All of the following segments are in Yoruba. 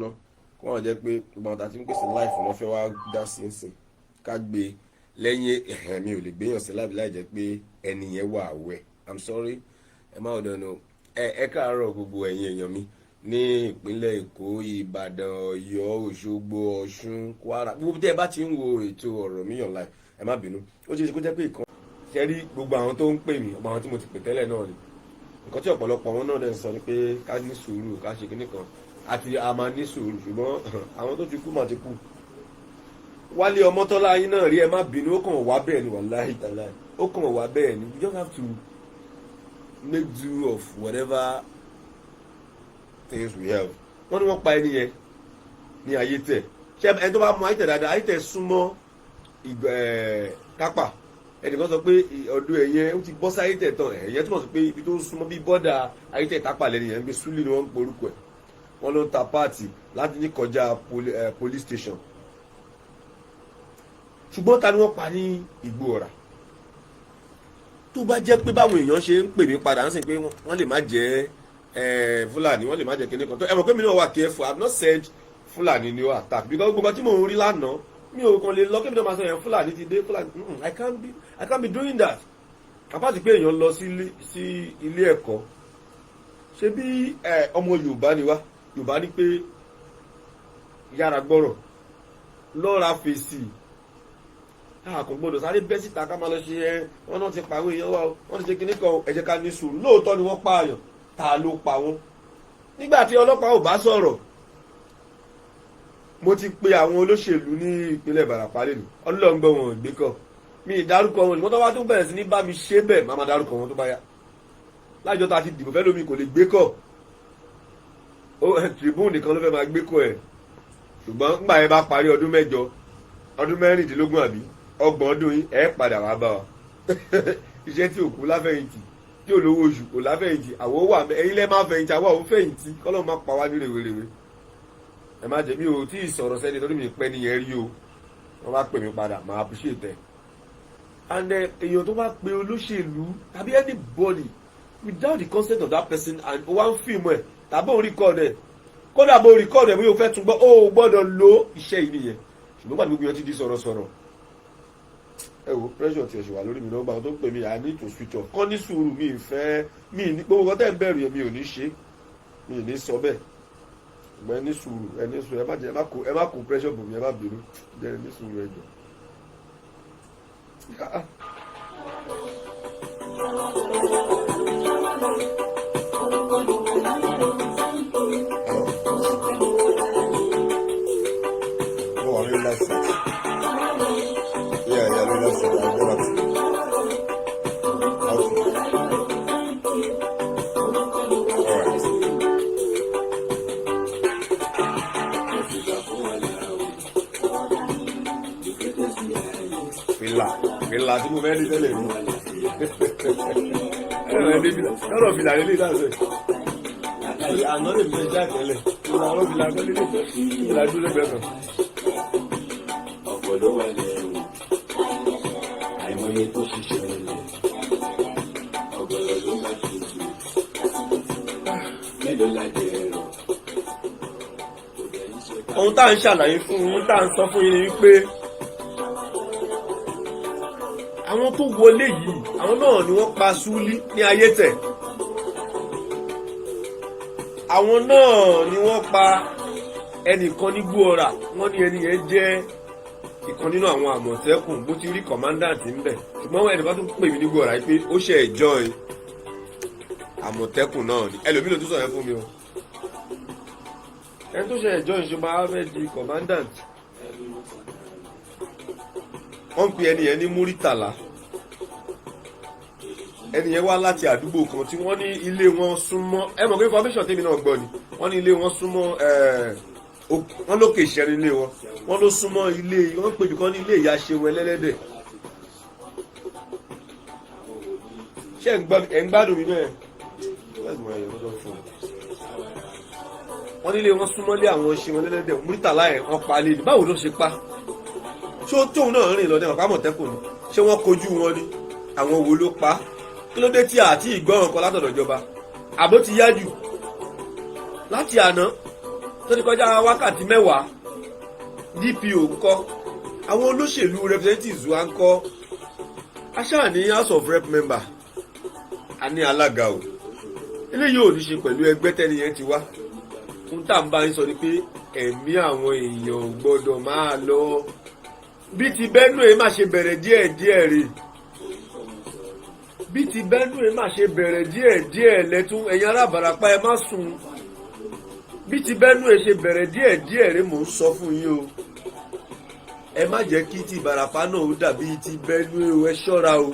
lọ kó wọn jẹ́ pé gbogbo àwọn tàbí ń pèsè láìfù wọn fẹ́ wá dá sí ń sìn ká gbé lẹ́yìn ẹ̀hẹ́n mi ò lè gbéyàn sí láìpẹ́ láì jẹ́ pé ẹni yẹn wà wẹ̀ I'm sorry ẹ má ọ̀dọ̀ nù ẹ káàárọ̀ gbogbo ẹ̀yin èèyàn mi ní ìpínlẹ̀ Èkó Ìbàdàn Ọ̀yọ́ Òṣogbo Ọ̀ṣun Kwara gbogbo tí ẹ bá ti ń wo ètò ọ̀rọ̀ mi yàn láì ẹ má bínú ó ṣe é ṣe kó jẹ́ pé ìkan ṣe rí gbogbo àwọn tó ń pè mí ọmọ àwọn tí mo ti pè tẹ́lẹ̀ náà ni nǹkan tí ọ̀pọ̀lọpọ̀ wọn náà dẹ̀ sọ ni pé ká ní sùúrù ká ṣe kíní kan àti a máa ní sùúrù ṣùgbọ́n àwọn tó ti kú mà ti kú Wálé Ọmọ́tọ́lá yín náà rí ẹ má bínú ó kàn wá bẹ́ẹ̀ ni wàláhì tàláhì ó kàn wá bẹ́ẹ̀ ni you just have to make do of whatever things we have wọ́n ní wọ́n pa ẹni yẹn ní Ayétẹ̀ ṣé ẹni tó bá mọ Ayétẹ̀ dáadáa Ayétẹ̀ súnmọ́ Kápá ẹnìkan sọ pé ọdún ẹ̀yẹn ó ti bọ́ sí Ayétẹ̀ tán ẹ̀yẹn túmọ̀ sí pé ibi tó súnmọ́ bí bọ́dà Ayétẹ̀ Tápà lẹ́nu yẹn ń gbé Súlì ni wọ́n ń porúkọ ẹ̀ wọ́n ló ń ta páàtì láti ní kọjá police station ṣùgbọ́n ta ni wọ́n pa ní Ìgbòọ̀rà tó bá jẹ́ pé báwọn èèyàn ṣe ń pè mí padà ń sìn pé wọ́n lè má jẹ́ Fúlàní wọ́n lè má jẹ́ kíní kan tó ẹ mọ̀ pé mi náà wà careful I have not said Fúlàní ni ó attack because gbogbo tí mò ń rí lánàá mi ò kàn lè lọ kí mi náà máa sọ yẹn Fúlàní ti dé Fúlàní I can't be doing that àpáàtì pé èèyàn lọ sí ilé ẹ̀kọ́ ṣé bí ọmọ Yorùbá ni wá Yorùbá ní pé yára gbọ́rọ̀ lọ́ra fèsì àkọ́gbọ́dọ̀ sáré bẹ́ síta ká máa lọ ṣe wọ́n náà ti pàwọ́ èèyàn wá wọ́n ti ṣe kinní kan ẹ jẹ́ ká ní sùúrù lóòótọ́ ni wọ́n pààyàn ta ló pa wọ́n nígbà tí ọlọ́pàá ò bá sọ̀rọ̀ mo ti pe àwọn olóṣèlú ní ìpínlẹ̀ Ìbàràpá lẹ́nu ọlọ́ngbọ́n wọn ò gbé kọ́ mi ìdárúkọ wọn ìmọ̀tọ́ wá tó bẹ̀rẹ̀ sí ní bá mi ṣe bẹ́ẹ̀ má máa dárúkọ wọn tó bá yá lájọ́ ta ti dìbò fẹ́ lómi kò lè gbé kọ́ Tribune nìkan ló fẹ́ máa gbé kọ́ ẹ̀ ṣùgbọ́n nígbà yẹn bá parí ọdún mẹ́jọ ọdún mẹ́rìndínlógún àbí ọgbọ̀n ọdún yìí ẹ̀ padà wá bá wa iṣẹ́ tí òkú láfẹ̀yìntì tí olówó oṣù kò láfẹ̀yìntì àwọn wà ẹ̀yin lẹ́ máa fẹ̀yìntì àwọn àwọn fẹ̀yìntì kọ́lọ́ máa pa wá ní rèwerèwe ẹ má jẹ́ mi ò tí ì sọ̀rọ̀ sẹ́ni torí mi pẹ́ nìyẹn rí o wọ́n bá pè mí padà máa appreciate ẹ̀ and èèyàn tó bá pe olóṣèlú tàbí anybody without the consent of that person and one film ẹ̀ tàbí òun record ẹ̀ kódà bó record ẹ̀ bóyá o fẹ́ tún gbọ́ ó gbọ́dọ̀ lo iṣẹ́ yìí nìyẹn ṣùgbọ́n gbàgbé gbogbo yẹn ti di sọ̀rọ̀sọ̀rọ̀ ẹ wo pressure ti ẹ̀ ṣe wà lórí mi lọ́gbà tó ń pè mí I need to switch off kọ́ ní sùúrù mi ìfẹ́ mi ní gbogbo kan tẹ́ ń bẹ̀rù yẹn mi ò ní ṣe mi ò ní sọ bẹ́ẹ̀ ṣùgbọ́n ẹ ní sùúrù ẹ má kó pressure bò mí ẹ má bínú jẹ́ ẹ ní sùúrù ẹ jọ. Oh, I really like that. Yeah, I really like that. I'll go back to it. Fìlà tí mo fẹ́ ní tẹ́lẹ̀ ní ọ̀rọ̀ fìlà nílé ìdáṣẹ́ àná lè fi ẹja tẹ́lẹ̀ ìlà ọ̀rọ̀ fìlà tó nílé ìlà dúró bẹ́ẹ̀ kan. ọ̀pọ̀ ló wà lẹ́rù àìmọye tó ṣiṣẹ́ lẹ̀ ọ̀gọ̀rọ̀ ló bá tutù mélòó lájẹ ẹ̀rọ. ohun tá à ń ṣàlàyé fún yín tá à ń sọ fún yín ni wípé àwọn tó wọlé yìí àwọn náà ni wọ́n pa Súlí ní Ayétẹ̀ àwọn náà ni wọ́n pa ẹnìkan ní Gbòọ̀rà wọ́n ní ẹni yẹn jẹ́ ìkan nínú àwọn Àmọ̀tẹ́kùn bó ti rí kọ̀mándàntì ń bẹ̀ ṣùgbọ́n ẹnìkan tó pè mí ní Gbòọ̀rà yìí pé ó ṣe join Àmọ̀tẹ́kùn náà ni ẹlòmíì ló tún sọ yẹn fún mi o ẹni tó ṣe join ṣe máa fẹ́ di kọ̀mándàntì wọ́n ń pe ẹni yẹn ní Múrítàlá ẹni yẹn wá láti àdúgbò kan tí wọ́n ní ilé wọn súnmọ́ ẹ mọ̀ pé information tèmi náà gbọ́ ni wọ́n ní ilé wọn súnmọ́ wọ́n lókè ìṣẹ́ni ilé wọn wọ́n ló súnmọ́ ilé wọ́n pè jù kan ní ilé ìyá Ṣeun Ẹlẹ́lẹ́dẹ̀ ṣé ẹ̀ ń gbádùn mi náà wọ́n ní ilé wọn súnmọ́ ilé àwọn Ṣeun Ẹlẹ́lẹ́dẹ̀ Múrítàlá ẹ̀ wọ́n pa lé ní báwo ló ṣe pa ṣó tóun náà rìn lọ dẹ́wọ̀n Àmọ̀tẹ́kùn ni ṣé wọ́n kojú wọn ni àwọn wo ló pa kí ló dé tí àti ìgbọràn kan látọ̀dọ̀ ìjọba àbó ti yá jù láti àná tó ti kọjá wákàtí mẹ́wàá DPO ńkọ́, àwọn olóṣèlú representatives wa ńkọ́, aṣáà ní House of Rep member, a ní alága o. Eléyìí ò ní ṣe pẹ̀lú ẹgbẹ́ tẹ́niyẹn ti wá. Ohun tá à ń bá yín sọ ni pé ẹ̀mí àwọn èèyàn gbọ́dọ̀ máa lọ. Bí ti Benue má ṣe bẹ̀rẹ̀ díẹ̀díẹ̀ rè, bí ti Benue má ṣe bẹ̀rẹ̀ díẹ̀díẹ̀ lẹ́tún ẹ̀yin ará Ìbàràpá ẹ má sùn. Bí ti Benue ṣe bẹ̀rẹ̀ díẹ̀díẹ̀ rè mò ń sọ fún yín o. Ẹ má jẹ́ kí ti Ìbàràpá náà ó dàbí ti Benue o, ẹ ṣọ́ra o.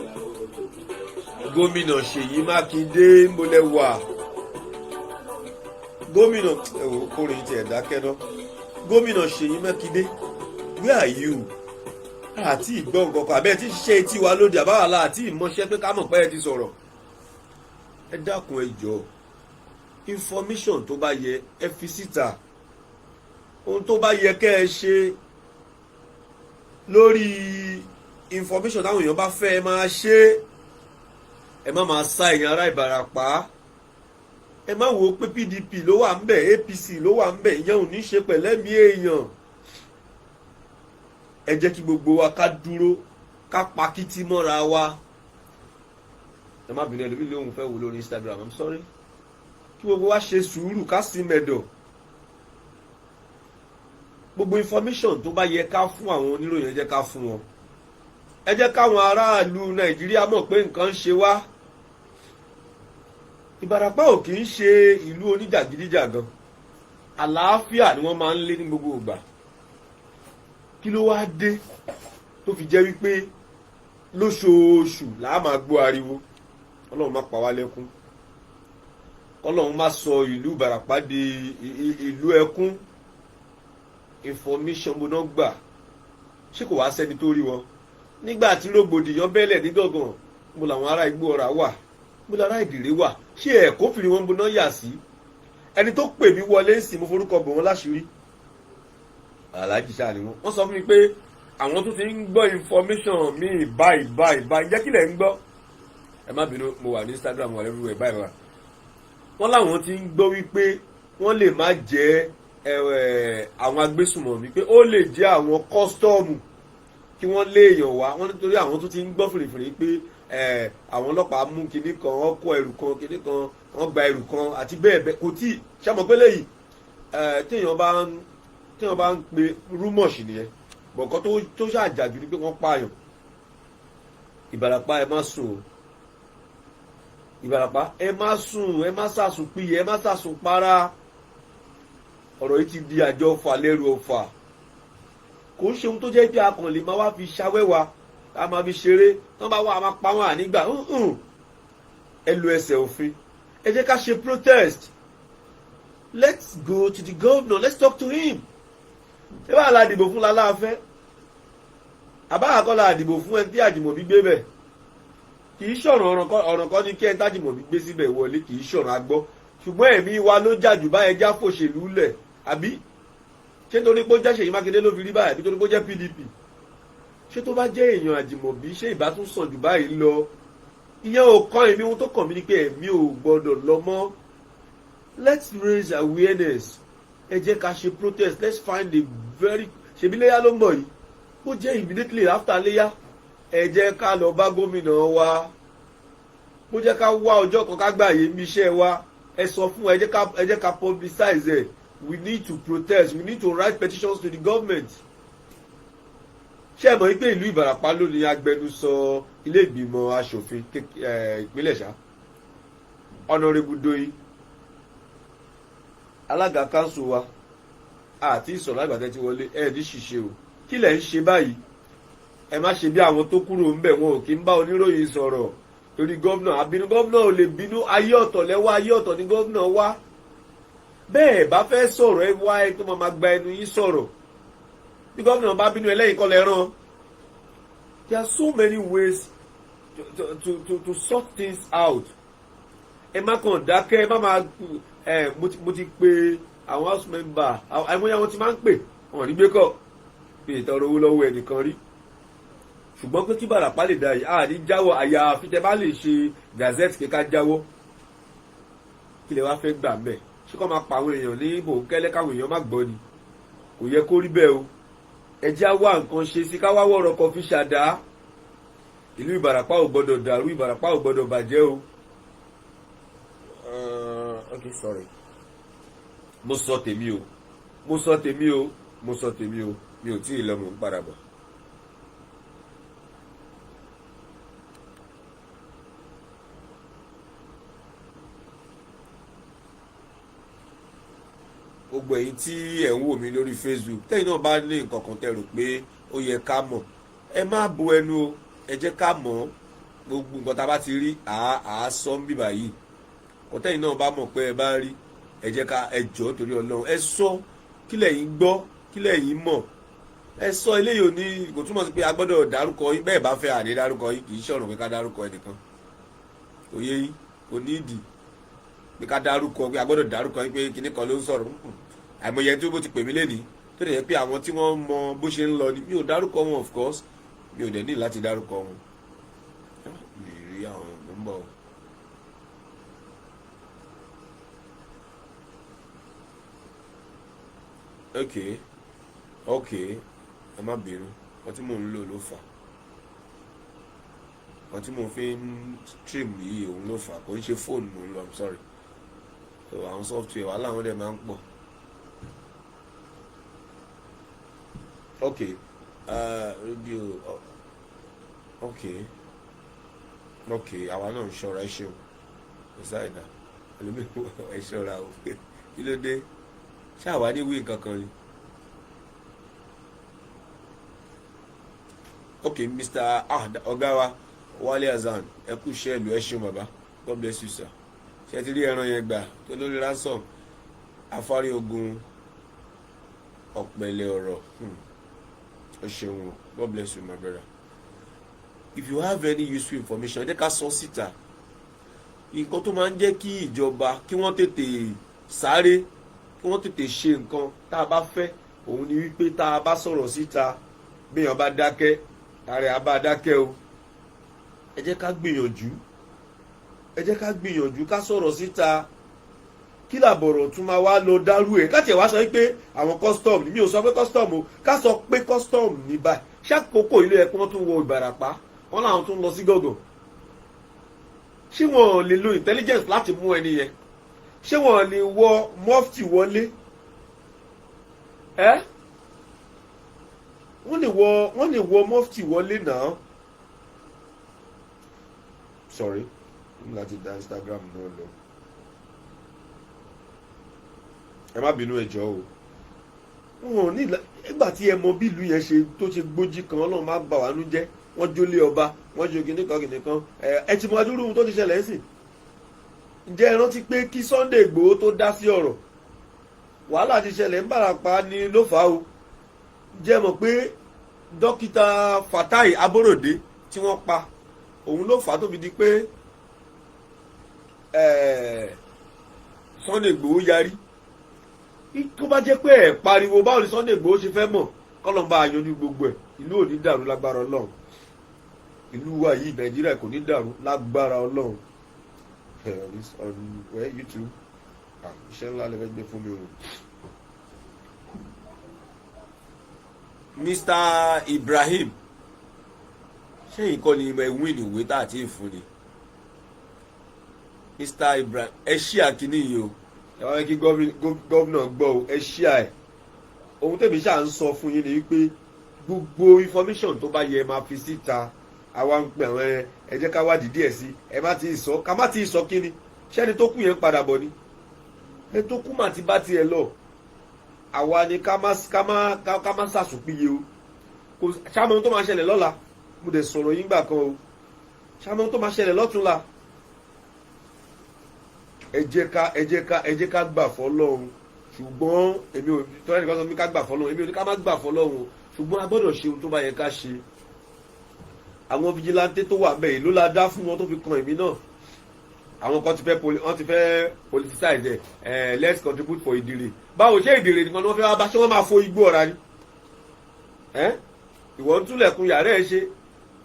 Gómìnà Ṣèyí Mákindé ń bolẹ̀ wà. Gómìnà ẹ̀wò kórè ti ẹ̀dá kẹ́ná. Gómìnà Ṣèyí Mákindé, where are you? Àti ìgbọ́ nǹkan kan àbẹ́ẹ̀ tí ṣiṣẹ́ etí wa lóde àbáwálá àti ìmọ̀ṣẹ́ pé ká mọ̀ pé ẹ ti sọ̀rọ̀. Ẹ dákun ẹ jọ̀ọ́, information tó bá yẹ ẹ fi síta. Ohun tó bá yẹ kẹ́ ẹ ṣe lórí information táwọn èèyàn bá fẹ́ ẹ máa ṣe. Ẹ má máa sá ẹ̀yin ará Ìbàràpá. Ẹ má wo pé PDP ló wà ń bẹ̀, APC ló wà ń bẹ̀, ìyẹn ò ní ṣe pẹ̀lẹ́mí èèyàn. Ẹ jẹ́ kí gbogbo wa ká dúró ká pakítí mọ́ra wa. Ẹ má bínú ẹlòmíì lóhùn fẹ́ wò lórí Instagram, I'm sorry. Kí gbogbo wa ṣe sùúrù ká sí mẹ́dọ̀. Gbogbo information tó bá yẹ ká fún àwọn oníròyìn ẹ jẹ́ ká fún wọn. Ẹ jẹ́ káwọn aráàlú Nàìjíríà mọ̀ pé nǹkan ń ṣe wá. Ìbàràpá ò kì í ṣe ìlú oníjàgídíjàgan. Àlàáfíà ni wọ́n máa ń lé ní gbogbo ìgbà. Kí ló wá dé tó fi jẹ́ wípé lóṣooṣù làá máa gbọ́ ariwo? Ọlọ́run má pa wá lẹ́kún. Ọlọ́run má sọ ìlú Ìbàràpá di ìlú ẹkún. Information mo náà gbà. Ṣé kò wá sẹ́ni tó rí wọn? Nígbà tí rògbòdìyàn bẹ́lẹ̀ ní Gàngàn, mo làwọn ará Igbó Ọrà wà, mo lára Ìdìrè wà. Ṣé ẹ̀kọ́ fìrí wọn bóná yà sí? Ẹni tó pè mí wọlé ń sìn mo forúkọ bò wọ́n láṣìírí. Aláàjì ṣáà ni wọ́n. Wọ́n sọ fún mi pé àwọn tó ti ń gbọ́ information mi báyìí. Jẹ́ kí lẹ̀ ń gbọ́. Ẹ má bínú, mo wà ní Instagram wà lẹ́rú ẹ̀ báyìí. Wọ́n láwọn ti ń gbọ́ wípé wọ́n lè má jẹ́ àwọn agbésùmọ̀mí, pé ó lè jẹ́ àwọn kọ́sítọ́ọ̀mù kí wọ́n lé èèyàn wá. Wọ́n nítorí àwọn tó ti ń gbọ́ fìrìfìrì pé àwọn ọlọ́pàá mú kinní kan, wọ́n kó ẹrù kan, kinní kan, wọ́n gba ẹrù kan àti bẹ́ẹ̀ bẹ́ẹ̀. Kò tí ì ṣàmọ̀ pé léyìí téèyàn bá ń pe rúmọ̀ṣì nìyẹn. Bọ̀kọ́ tó ṣàjàjù ni pé wọ́n pààyàn. Ìbàràpá ẹ má sùn o. Ìbàràpá ẹ má sùn, ẹ má sàsùn piyè, ẹ má sàsùn para. Ọ̀rọ̀ yìí ti di àjọ ọfà lẹ́rù ọfà. Kò ń ṣe ohun tó jẹ́ pé akàn lè máa wá fi ṣawẹ́wà, ká máa fi ṣeré, tán bá wà á máa pa wọn ànígbà. Ẹ lo ẹsẹ̀ òfin. Ẹ jẹ́ ká ṣe protest. Let's go to the governor, let's talk to him. Ṣé báà la dìbò fún Láláàfẹ́? Àbáà kọ́ la dìbò fún ẹni tí Àjìmọ̀bí gbé bẹ̀. Kì í ṣọ̀rọ̀ ọ̀ràn kan ní kí ẹni tí Àjìmọ̀bí gbé síbẹ̀ wọlé, kì í ṣọ̀ràn agbọ́. Ṣùgbọ́n ẹ̀mí wa ló jà jù báyẹn já fòṣèlú lẹ̀, àbí? Ṣé torí pé ó jẹ́ Ṣèyí Mákindé ló fi rí báyìí, àbí torí pé ó jẹ́ PDP? Ṣé tó bá jẹ́ èèyàn Àjìmọ̀bí ṣé ìbá tún sàn jù báyìí lọ? Ìyẹn ò kàn èmi, ohun tó kàn mí ni pé ẹ̀mí ò gbọ́dọ̀ lọ mọ́. Let's raise awareness. Ẹ jẹ́ ká ṣe protest. Let's find a very ṣebí léyà ló ń bọ̀ yìí. Ó jẹ́ immediately after léyà. Ẹ jẹ́ ká lọ bá gómìnà wa. Bó jẹ́ ká wá ọjọ́ kan ká gbààyè níbi iṣẹ́ wa. Ẹ sọ fún ẹ jẹ́ ká publicize ẹ̀. We need to protest. We need to write petitions to the government. Ṣé ẹ mọ̀ wípé ìlú Ìbàràpá ló ní agbẹnusọ ilé ìgbìmọ̀ aṣòfin ìpínlẹ̀ ṣá? Honorable Doyin, alága council wa, àti ìsọ̀rọ̀ àgbàtẹ́ ti wọlé ní ṣìṣe o. Kí lẹ̀ ń ṣe báyìí? Ẹ má ṣe bí àwọn tó kúrò ń bẹ̀, wọn ò kí ń bá oníròyìn sọ̀rọ̀ torí gómìnà. Àbínú gómìnà ò lè bínú, ayé ọ̀tọ̀ lẹ́wọ́, ayé ọ̀tọ̀ ni gómìnà wá. Bẹ́ẹ̀ bá fẹ́ sọ̀rọ̀ ẹ wá ẹ tó máa gba ẹnu yín sọ̀rọ̀. Bí gómìnà bá bínú ẹlẹ́yìn kọ́ lẹ́rán. There are so many ways to sort things out. Ẹ má kàn dákẹ́, ẹ má máa mo ti pe àwọn house member, àìmọye àwọn tí máa ń pè wọn rí gbé kọ pé ìtọrọ owó lọ́wọ́ ẹnìkan rí. Ṣùgbọ́n pé kí Ìbàràpá lè dá yìí, àní jáwọ́, àyàfi tẹ́ bá lè ṣe gazette kíká jáwọ́. Kí lẹ wá fẹ́ gbà mẹ́? ṣé kó máa pa àwọn èèyàn ní bòńkẹ́lẹ́ káwọn èèyàn má gbọ́ ni kò yẹ kó rí bẹ́ẹ̀ o ẹ jẹ́ á wá nǹkan ṣe sí ká wá wọ̀rọ̀ kan fi ṣàdá ìlú Ìbàràpá ò gbọ́dọ̀ dàrú Ìbàràpá ò gbọ́dọ̀ bàjẹ́ o. Okay, sorry. Mo sọ tèmi o mo sọ tèmi o mo sọ tèmi o mi ò tí ì lọ mò ń padà bọ̀. gbogbo èyí tí ẹ̀ ń wò mí lórí Facebook tẹ́yìn náà bá ní nǹkan kan tẹ́ rò pé ó yẹ ká mọ̀ ẹ má bo ẹnu o ẹ jẹ́ ká mọ̀ gbogbo nǹkan tá a bá ti rí àá sọ ń bíbà yìí ọ̀tẹ́yìn náà bá mọ̀ pé ẹ bá rí ẹ jẹ́ ká ẹ jọ̀ọ́ torí Ọlọ́run ẹ sọ kí lẹ̀yin gbọ́ kí lẹ̀yin mọ̀ ẹ sọ eléyìí ò ní kò túmọ̀ sí pé a gbọ́dọ̀ dárúkọ yín bẹ́ẹ̀ bá fẹ́ àní dárúkọ yín kì í ṣọ̀rọ̀ pé ká dárúkọ ẹnìkan òye yín kò ní ìdí pé ká dárúkọ pé a gbọ́dọ̀ dárúkọ yín pé kinní kan ló ń sọ̀rọ̀ àìmọye tí ó ti pè mí lénìí tó dẹ̀ yẹ pé àwọn tí wọ́n mọ bó ṣe ń lọ ni mi ò dárúkọ wọn of course mi ò dẹ̀ ní láti dárúkọ wọn mi rí àwọn ọ̀nà ń bọ̀. ok ẹ má bínú wọn tí mò ń lò ló fà wọn tí mò ń fi ń stream yìí òun ló fà kò ń ṣe fóònù mò ń lọ I'm sorry so àwọn software wàhálà wọn dẹ̀ máa ń pọ̀. ok rédíò ok àwa náà ń ṣọ́ra ẹ ṣeun ẹ sáìdá ẹlòmíràn ẹ ṣọ́ra o kí ló dé ṣé àwa ní wí nǹkan kan ni. ok Mr. ọ̀gá wa Wálé Hassan ẹ kú iṣẹ́ ìlú ẹ ṣeun bàbá God bless you sir ṣe ti rí ẹran yẹn gbà tó lórí ransom afárí ogun ọ̀pẹ̀lẹ̀ ọ̀rọ̀ ẹ ṣeun God bless you my brother. If you have any useful information ẹ ká sọ síta nǹkan tó máa ń jẹ́ kí ìjọba kí wọ́n tètè sáré kí wọ́n tètè ṣe nǹkan tá a bá fẹ́ òun ni wípé tá a bá sọ̀rọ̀ síta béèyàn bá dákẹ́ ààrẹ á bá dákẹ́ o ẹ jẹ́ ká gbìyànjú ká sọ̀rọ̀ síta kí làbọ̀rọ̀ tún máa wá lọ dárú ẹ̀ káti ẹ̀ wá sọ pé àwọn custom mi ò sọ pé custom o ká sọ pé custom ní báyìí ṣàkókò ilé ẹ̀kọ́ wọn tún wọ Ìbàràpá wọn làwọn tún lọ sí gọ̀gọ̀ ṣé wọn lè lo intelligence láti mú ẹni yẹn ṣé wọn lè wọ mufti wọlé ẹ wọ́n lè wọ mufti wọlé náà sorry láti dá Instagram náà lọ ẹ má bínú ẹ jọ̀ọ́ o wọn ò ní ìgbà tí ẹ mọ bí ìlú yẹn ṣe tó ṣe gbójí kan Ọlọ́run má bà wá nú jẹ́ wọ́n jólé ọba wọ́n ṣe kìnìkan ẹ ti mọ adúrú ohun tó ti ṣẹlẹ̀ sí ǹjẹ́ ẹ rántí pé kí Sunday Igboho tó dá sí ọ̀rọ̀ wàhálà ti ṣẹlẹ̀ ń Ìbàràpá ni ló fà á o ǹjẹ́ mọ̀ pé dókítà Fatai Aborode tí wọ́n pa òun ló fà á tó fi di pé Sunday Igboho yarí tó bá jẹ́ pé ẹ̀ pariwo báwo ni Sunday Igboho ṣe fẹ́ mọ̀ kọ́lọ́n bá yanjú gbogbo ẹ̀ ìlú ò ní dàrú lágbára Ọlọ́run ìlú wa yìí Nàìjíríà kò ní dàrú lágbára Ọlọ́run YouTube iṣẹ́ ńlá lè fẹ́ gbé fún mi o. Mr. Ibrahim ṣé nǹkan ni ìmọ̀ ìwé ìwé tá àti ìfúnni Mr. Ibrahim ẹ ṣí àkíní yìí o ẹ wá kí gómìnà gbọ́ o ẹ ṣí à ẹ̀ ohun tẹ̀mí ṣáà ń sọ fún yín ni wípé gbogbo information tó bá yẹ máa fi síta àwa ń pè àwọn ẹ jẹ́ ká wádìí díẹ̀ sí ẹ má ti sọ ká má ti sọ kíni ṣẹ́ni tó kù yẹn padà bọ̀ ni ẹ tó kú mà ti bá tiẹ̀ lọ àwa ni ká má ṣàṣùpìyẹ o kò ṣàmọ́ tó máa ṣẹlẹ̀ lọ́la mo dẹ̀ sọ̀rọ̀ yín gbà kan o ṣàmọ́ tó máa ṣẹlẹ̀ lọ́túnla ẹ jẹ́ ká gbà fọ́lọ́run ṣùgbọ́n èmi ò tọ́lá nìkan sọ pé ká gbà fọ́lọ́run èmi ò ní ká má gbà fọ́lọ́run o ṣùgbọ́n a gbọ́dọ̀ ṣe ohun tó bá yẹ ká ṣe àwọn fìjìláńtẹ́ tó wà bẹ́ẹ̀ ló la dá fún wọn tó fi kan èmi náà àwọn kan ti fẹ́ politicize let's contribute for Ìdìrè báwo ṣé Ìdìrè nìkan ni wọ́n fẹ́ wá bá ṣé wọ́n máa fo igbó ọ̀ra ni ìwọ ń túlẹ̀kùn yàrá ẹ̀ ṣe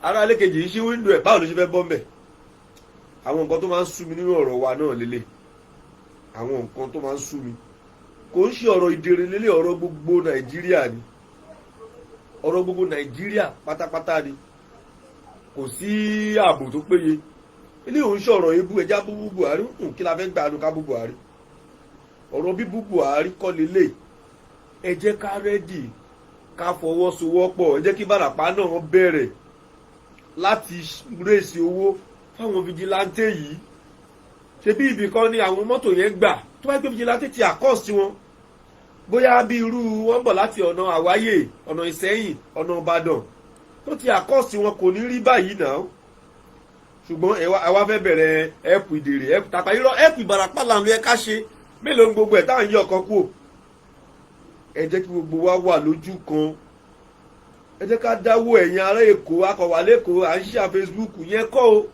ara lẹ́kẹ̀jì yìí ṣí wíńdò ẹ̀ báwo ló ṣe fẹ́ bọ́ mbẹ̀ àwọn nǹkan tó máa ń sú mi nínú ọ̀rọ̀ wa náà lélẹ̀ àwọn nǹkan tó máa ń sú mi kò ń ṣe ọ̀rọ̀ ìdèrè lélẹ̀, ọ̀rọ̀ gbogbo Nàìjíríà ni, ọ̀rọ̀ gbogbo Nàìjíríà pátápátá ni, kò sí ààbò tó péye. ilé òun ṣọ̀rọ̀ ebú ẹja búbú Buhari kí la fẹ́ gbà nu ká bú Buhari, ọ̀rọ̀ bíbú Buhari kọ́ lélẹ̀. ẹ jẹ́ ká rẹ́dì, ká fọwọ́sowọ́pọ̀, ẹ jẹ́ kí Ìbàràpá náà bẹ̀rẹ̀ láti rèsì owó fáwọn fìjìláńtè yìí. ṣebí ibì kan ni àwọn mọ́tò yẹn gbà, tó bá gbé fìjìláńtè ti àkọ́ọ̀sì wọn, bóyá bí irú wọn bọ̀ láti ọ̀nà Àwáyè, ọ̀nà Ìsẹ́yìn, ọ̀nà Ìbàdàn, tó ti àkọ́ọ̀sì wọn kò ní rí báyìí náà. ṣùgbọ́n àwa fẹ́ bẹ̀rẹ̀ ẹ̀pù ìdèrè, ẹ̀pù tàpá irọ́, ẹ̀pù Ìbàràpá là ń lo ẹ̀ka ṣe mélòó ní gbogbo ẹ̀ táwọn yí ọkọ̀ kú. ẹ jẹ́ kí gbogbo wa wà lójú kan, ẹ jẹ́ ká dáwọ́ ẹ̀yin ará Èkó, akọ̀wà lẹ́kọ̀ọ́, à ń ṣíà Facebook yẹn kọ́ o.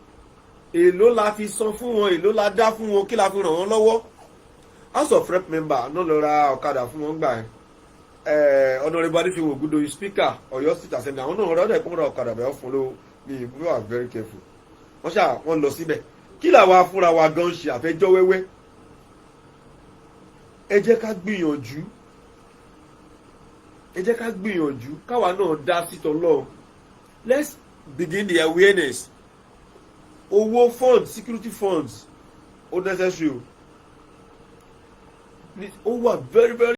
èló la fi san fún wọn, èló la dá fún wọn, kí la fi ràn wọ́n lọ́wọ́. House of Rep member náà lọ ra ọ̀kadà fún wọn gbà ẹ̀. Honorable Adéfìwò Ògúndòyìn speaker Ọ̀yọ́ State Assembly, àwọn náà rọ́ọ̀dẹ̀ kó ra ọ̀kadà bẹ̀rẹ̀ fún lówó. we are very careful. wọ́n lọ síbẹ̀, kí làwa fúnra wa gan ṣe àfẹjọ́ wẹ́wẹ́. ẹ jẹ́ ká gbìyànjú, ẹ jẹ́ ká gbìyànjú káwa náà dá sí tọ́lọ́run. Let's begin the awareness. owó funds, security funds ó necessary o, ó wà very very